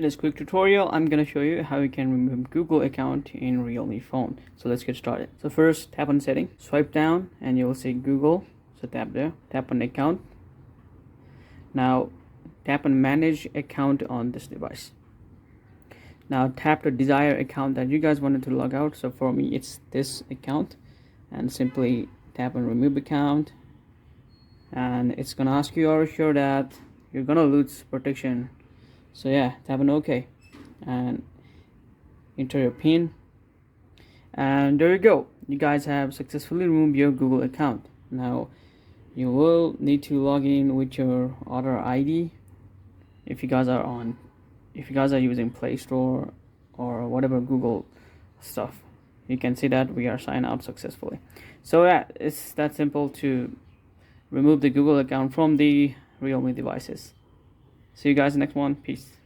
In this quick tutorial, I'm going to show you how you can remove Google account in Realme phone. So let's get started. So first, tap on setting, swipe down, and you will see Google. So tap there, tap on account. Now tap on manage account on this device. Now tap the desired account that you guys wanted to log out. So for me, it's this account, and simply tap on remove account. And it's gonna ask you, are you sure that you're gonna lose protection? So yeah, tap on OK and enter your PIN, and there you go. You guys have successfully removed your Google account. Now you will need to log in with your other ID if you guys are using Play Store or whatever Google stuff. You can see that we are signed out successfully. So yeah, it's that simple to remove the Google account from the Realme devices. See you guys in the next one. Peace.